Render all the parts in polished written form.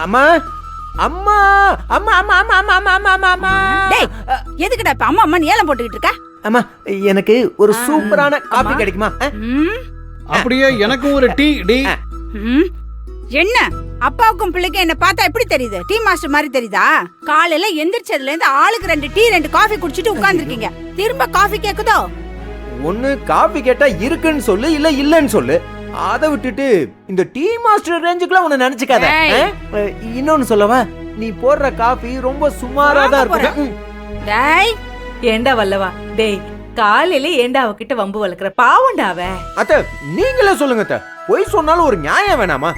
அம்மா அம்மா அம்மா அம்மா அம்மா அம்மா அம்மா அம்மா அம்மா. டேய் எதுக்குடா இப்ப அம்மா அம்மா ஏலம் போட்டுக்கிட்டு இருக்க? அம்மா எனக்கு ஒரு சூப்பரான காபி கிடைக்குமா? அப்படியே எனக்கும் ஒரு டீ டி. என்ன அப்பாவுக்கும் பிள்ளைக்கும் என்ன பார்த்தா எப்படி தெரியுது? டீ மாஸ்டர் மாதிரி தெரியுதா? காலையில எந்திரிச்சதுல இருந்து ஆளுக்கு 2 டீ 2 காஃபி குடிச்சிட்டு உட்கார்ந்துருக்கீங்க. திரும்ப காஃபி கேக்குதோ? ஒண்ணு காபி கேட்டா இருக்குன்னு சொல்லு, இல்ல இல்லன்னு சொல்லு. அதை விட்டுட்டு இந்த டீ மாஸ்டர் ரேஞ்சுக்குலாம் உன்னை நினைச்சுக்காத. இன்னொன்னு சொல்லவா, நீ போடுற காபி ரொம்ப சுமாரா தான் இருக்கும். டேய் ஏண்டா வல்லவா, டேய் காலையில ஏண்டா அவகிட்ட வம்பு வளர்க்குற? பாவண்டாவ. அத்த நீங்களே சொல்லுங்க அத்த, போய் சொன்னாலும் ஒரு நியாயம் வேணாமா?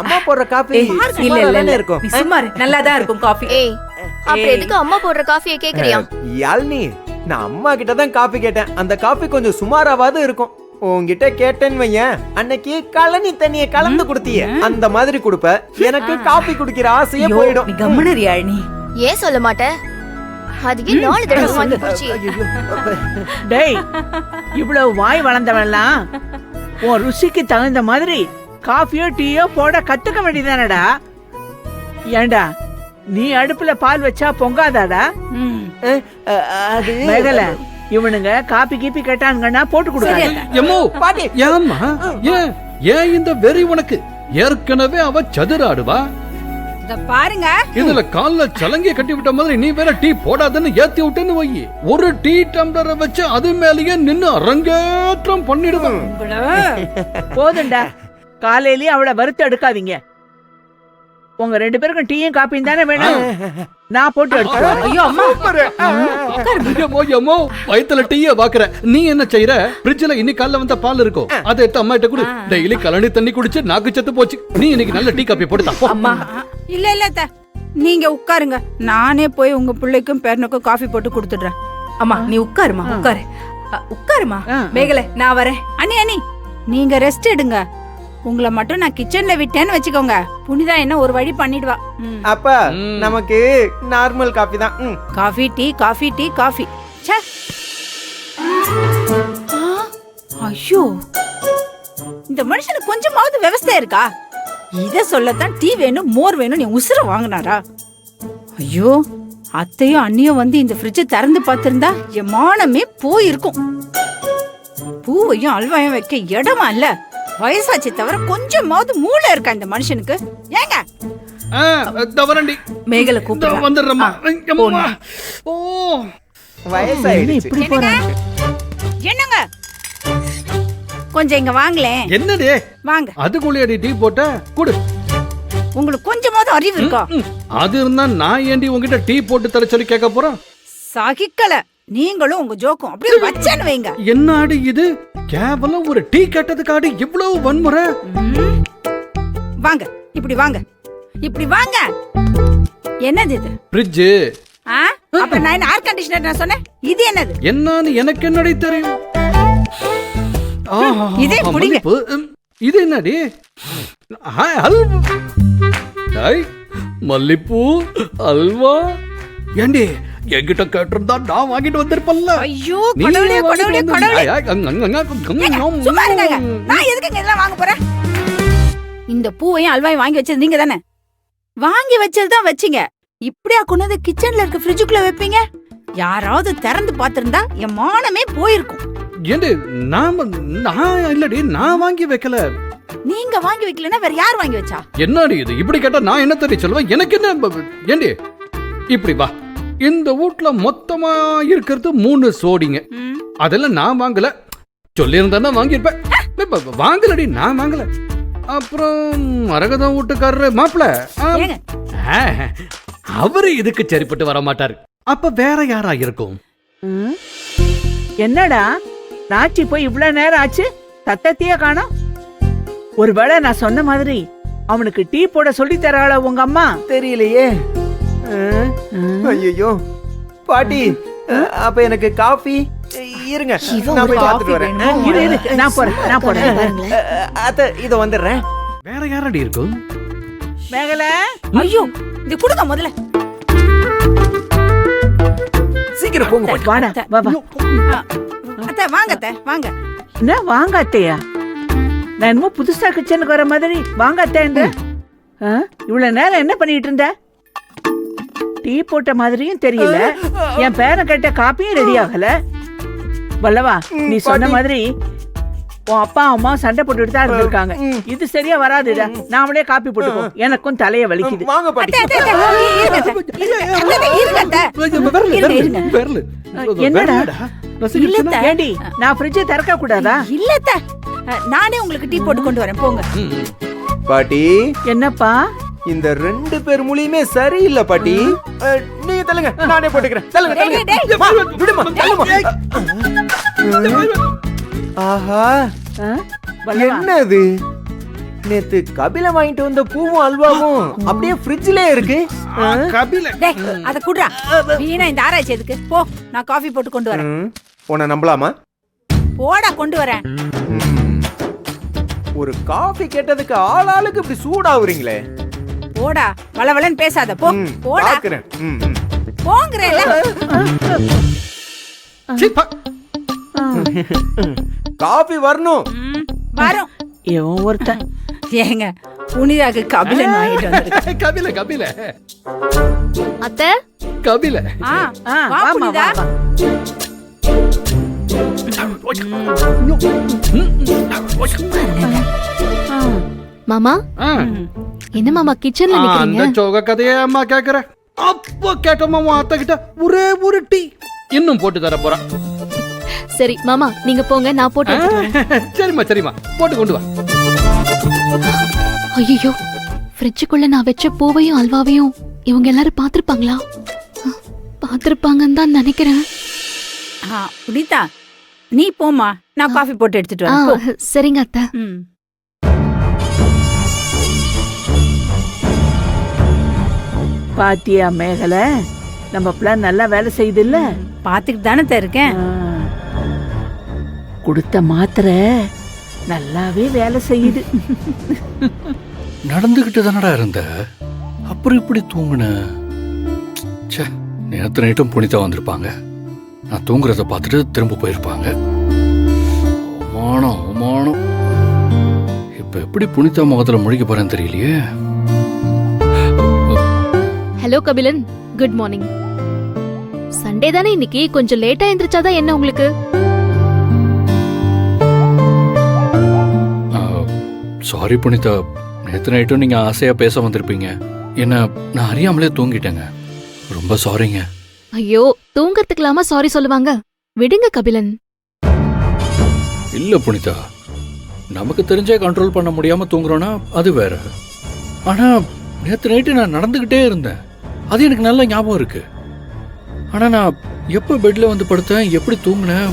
அம்மா போடுற காபி இல்ல இல்ல இருக்கும், சும்மா நல்லாதான் இருக்கும் காஃபி. ஏய் அப்புறம் எதுக்கு அம்மா போடுற காஃபியை கேக்குறியா? யாழ்னி, நான் அம்மா கிட்ட தான் காபி கேட்டேன். அந்த காபி கொஞ்சம் சுமாராவது இருக்கும். உன்கிட்ட கேட்டேன்னு வையன், அன்னைக்கு கழனி தண்ணிய கலந்து குடுத்திய அந்த மாதிரி குடுப்ப. எனக்கு காபி குடிக்கிற ஆசையே போயிடும். நீ கம்மனரி யாழ்னி. ஏன் சொல்ல மாட்ட? அதுக்கு 4 தடவை வாங்கி போச்சு. டேய் இவ்வளவு வாய் வளர்ந்தவெல்லாம் உன் ருசிக்கு தகுந்த மாதிரி காஃபியோ டீயோ போட கத்துக்க வேண்டியதானடா. ஏண்டா நீ அடுப்புல பால் வச்சா பொங்காதாடா? அது மேகல இவனுங்க காப்பி கீப்பி கேட்டானுங்கன்னா போட்டு கொடுக்காத. எம்மோ பாட்டி ஏம்மா, ஏன் இந்த வெறி உனக்கு? ஏற்கனவே அவ சதுராடுவா. இத பாருங்க, இதுல கால்ல சலங்கிய கட்டி விட்ட மாதிரி நீ வேற டீ போடாதன்னு ஏத்தி விட்டேன்னு வை. ஒரு டீ டம்ளரை வச்சு அது மேலேயே நின்னு அரங்கேற்றம் பண்ணிடுவேன். போதுண்டா, காலையிலயே அவளை வறுத்து எடுக்காதீங்க. உங்க 2 பேருக்கும் டீயும் காப்பியும் தானே வேணும், நான் போட்டு எடுத்துறேன். ஐயோ அம்மா, எம்மோ வயித்துல டீய பாக்குற. நீ என்ன செய்யற? ஃப்ரிட்ஜ்ல இன்னைக்கு காலைல வந்த பால் இருக்கும், அதை எடுத்து அம்மா கிட்ட கொடு. டெய்லி கலனி தண்ணி குடிச்சு நாக்கு செத்து போச்சு. நீ இன்னைக்கு நல்ல டீ காப்பி போடுதா அம்மா. இல்ல இல்ல அத்தை, நீங்க உட்காருங்க, நானே போய் உங்க பிள்ளைக்கும் பேரனுக்கும் காஃபி போட்டு கொடுத்துடுறேன். அம்மா நீ உட்காருமா, உட்காரு உட்காருமா. மேகலை நான் வரேன். அண்ணி அண்ணி நீங்க ரெஸ்ட் எடுங்க. உங்களை மட்டும் நான் கிச்சன்ல விட்டேன்னு வச்சுக்கோங்க, புனிதா என்ன ஒரு வழி பண்ணிடுவா. அப்ப நமக்கு நார்மல் காபி தான். Coffee tea coffee tea coffee. ஐயோ, இந்த மனுஷனுக்கு கொஞ்சமாவது விவசாயம் இருக்கா? இத சொல்லத்தான் டீ வேணும் மோர் வேணும் நீ உசுர வாங்கினாரா? ஐயோ, அத்தையும் அண்ணியும் வந்து இந்த ஃப்ரிட்ஜை திறந்து பார்த்திருந்தா என் மானமே போயிருக்கும். பூவையும் அல்வாயும் வைக்க இடமா இல்ல. வயசாச்சு தவிர கொஞ்சமாவது மூளை இருக்கா இந்த மனுஷனுக்கு? ஏங்க தவறண்டி மேகலை கூப்பிட்டு வந்துடுறமா. ஓ வயசாயிடுச்சு. இப்படி போறாங்க. என்னங்க கொஞ்சம் இங்க வாங்களேன். என்னடி வாங்க. அதுக்குள்ளேடி டீ போட்ட குடு. உங்களுக்கு கொஞ்சமாவது அறிவு இருக்கா? அது இருந்தா நான் ஏண்டி உங்ககிட்ட டீ போட்டு தர சொல்லி கேட்க போறேன்? சகிக்கல, நீங்களும் உங்க ஜோக்கும் அப்படியே வச்சேன்னு வைங்க. என்ன ஆடி இது? கேவலம் ஒரு டீ கேட்டதுக்காடி இவ்வளவு வன்முறை? வாங்க இப்படி வாங்க, இப்படி வாங்க. என்னது இது? ஃப்ரிட்ஜ். அப்ப நான் ஏர் கண்டிஷனர் நான் சொன்னேன், இது என்னது? என்னன்னு எனக்கு என்னடி தெரியும்? இதே புடிங்க. இது என்னடி? மல்லிப்பூ அல்வா. ஏண்டி என்கிட்ட கேட்டிருந்தா நான் வாங்கிட்டு வந்திருப்பல்ல. ஐயோ கடவுளே கடவுளே கடவுளே. சும்மா இருங்க, நான் எதுக்கு இதெல்லாம் வாங்க போறேன்? இந்த பூவையும் அல்வாயும் வாங்கி வச்சது நீங்க தானே? வாங்கி வச்சதுதான் வச்சீங்க. இப்படியா கொண்டு கிச்சன்ல இருக்க ஃப்ரிட்ஜுக்குள்ள வைப்பீங்க? யாராவது திறந்து பாத்திருந்தா என் மானமே போயிருக்கும். ஏண்டி நான் இல்லடி, நான் வாங்கி வைக்கல. நீங்க வாங்கி வைக்கலன்னா வேற யார் வாங்கி வச்சா? என்னடி இது? இப்படி கேட்டா நான் என்ன தெரிய சொல்லுவேன்? எனக்கு என்ன? ஏண்டி இப்படி வா. இந்த வீட்ல மொத்தமா இருக்கிறது 3 சோடிங்க. அதெல்லாம் நான் வாங்கல. சொல்லி இருந்தா வாங்கிருப்பேன். வாங்கலடி, நான் வாங்கல. அப்புறம் மரகதம் வீட்டுக்காரரு மாப்பிள, அவரு இதுக்கு சரிப்பட்டு வர மாட்டாரு. அப்ப வேற யாரா இருக்கும்? என்னடா நாச்சி போய் இவ்வளவு நேரம் ஆச்சு, தத்தத்தையே காணோம். ஒருவேளை நான் சொன்ன மாதிரி அவனுக்கு டீ போட சொல்லி தராள உங்க அம்மா? தெரியலையே. ஐயோ பாட்டி, அப்ப எனக்கு காஃபி இருங்க, நான் போய் பார்த்துட்டு வரேன். நான் போறேன். அத்த இத வந்துடுறேன். வேற யாரடி இருக்கும்? மேகல, ஐயோ இது கொடுங்க முதல்ல. சீக்கிரம் போங்க. வாடா வா வா. அத்தை வாங்க, அத்தை வாங்க. என்ன வாங்க அத்தையா? நான் என்னமோ புதுசா கிச்சனுக்கு வர மாதிரி வாங்க அத்தை. இவ்வளவு நேரம் என்ன பண்ணிட்டு இருந்த? டீ போட்ட மாதிரியும் தெரியல, என் பேரன் கேட்ட காப்பியும் ரெடி ஆகல. வல்லவா, நீ சொன்ன மாதிரி உன் அப்பா அம்மா சண்டை போட்டுட்டு தான் இருந்திருக்காங்க. இது சரியா வராதுடா. நாமளே காப்பி போட்டுக்கோ, எனக்கும் தலைய வலிக்குது. வாங்க பாட்டி. என்னடா ஏண்டி, நான் ஃப்ரிட்ஜை திறக்க கூடாதா? இல்லத்த, நானே உங்களுக்கு டீ போட்டு கொண்டு வரேன், போங்க. பாட்டி, என்னப்பா? இந்த 2 பேர் மூலியமே சரியில்லை பாட்டி. நீங்க தள்ளுங்க, நானே போட்டுக்கிறேன். தள்ளுங்க, டேய், டேய், தள்ளுங்க. மா, விடுமா, தள்ளுமா. ஆஹா, வல்லவா, என்ன இது? நேத்து கபில வாங்கிட்டு வந்த பூவும் அல்வாவும் அப்படியே ஃப்ரிட்ஜ்லயே இருக்கு. கபில டேய், அத குடுறா. வீணா இந்த ஆராய்ச்சி எதுக்கு? போ, நான் காஃபி போட்டு கொண்டு வரேன். உன்னை நம்பலாமா? போடா, கொண்டு வரேன். ஒரு காஃபி கேட்டதுக்கு ஆளாளுக்கு இப்படி சூடாவுறீங்களே. போடா, வளவளன்னு பேசாத, போ. போடா, பாக்குறேன். போங்கறேல. காஃபி வரணும். வரும். இவன் ஒருத்தன். ஏங்க, புனிதாக்கு கபிலன் வாங்கிட்டு வந்திருக்கேன். கபில கபில அத்தை, கபில ஆ, வா வாமா, புனிதா. வாமா. மாமா ஆ, என்ன மாமா கிச்சன்ல அந்த நிக்கிறீங்க? சோக கதையே அம்மா கேக்குற. அப்போ கேட்டோமா உன் அத்தை கிட்ட ஒரே ஒரு டீ இன்னும் போட்டு தர போறான். சரி மாமா, நீங்க போங்க, நான் போட்டு எடுத்துட்டு வரேன். சரிம்மா சரிம்மா, போட்டு கொண்டு வா. ஐயோ, ஃப்ரிட்ஜுக்குள்ள நான் வச்ச பூவையும் அல்வாவையும் இவங்க எல்லாரும் பாத்திருப்பாங்களா? பாத்திருப்பாங்கன்னு தான் நினைக்கிறேன். புனிதா, நீ போமா, நான் காஃபி போட்டு எடுத்துட்டு வரேன். போ. சரிங்க அத்தை. ம். பாத்தியா மேகல, நம்ம பிளான் நல்லா வேலை செய்யுது இல்ல? பாத்துக்கிட்டு தானே இருக்கேன். கொடுத்த மாத்திரை நல்லாவே வேலை செய்யுது. நடந்துகிட்டு தானடா இருந்த, அப்புறம் இப்படி தூங்குன. நேற்று நைட்டும் புனிதா வந்திருப்பாங்க. நான் தூங்குறத பார்த்துட்டு திரும்ப போயிருப்பாங்க. அவமானம் அவமானம். இப்ப எப்படி புனிதா முகத்துல முழிக்க போறேன்னு தெரியலையே. Hello Kabilan, good morning. Sunday தானே இன்னைக்கு, கொஞ்சம் லேட்டா எந்திரிச்சாதான் என்ன உங்களுக்கு? சாரி புனிதா, நேற்று நைட்டும் நீங்க ஆசையா பேச வந்திருப்பீங்க. என்ன நான் அறியாமலே தூங்கிட்டேங்க. ரொம்ப சாரிங்க. ஐயோ, தூங்கறதுக்கலாமா சாரி சொல்லுவாங்க? விடுங்க கபிலன். இல்ல புனிதா, நமக்கு தெரிஞ்சே கண்ட்ரோல் பண்ண முடியாம தூங்குறோன்னா அது வேற. ஆனா நேற்று நைட்டு நான் நடந்துகிட்டே இருந்தேன், அது எனக்கு நல்ல ஞாபகம் இருக்கு. ஆனா நான் எப்ப பெட்ல வந்து படுத்தேன், எப்படி தூங்கினேன்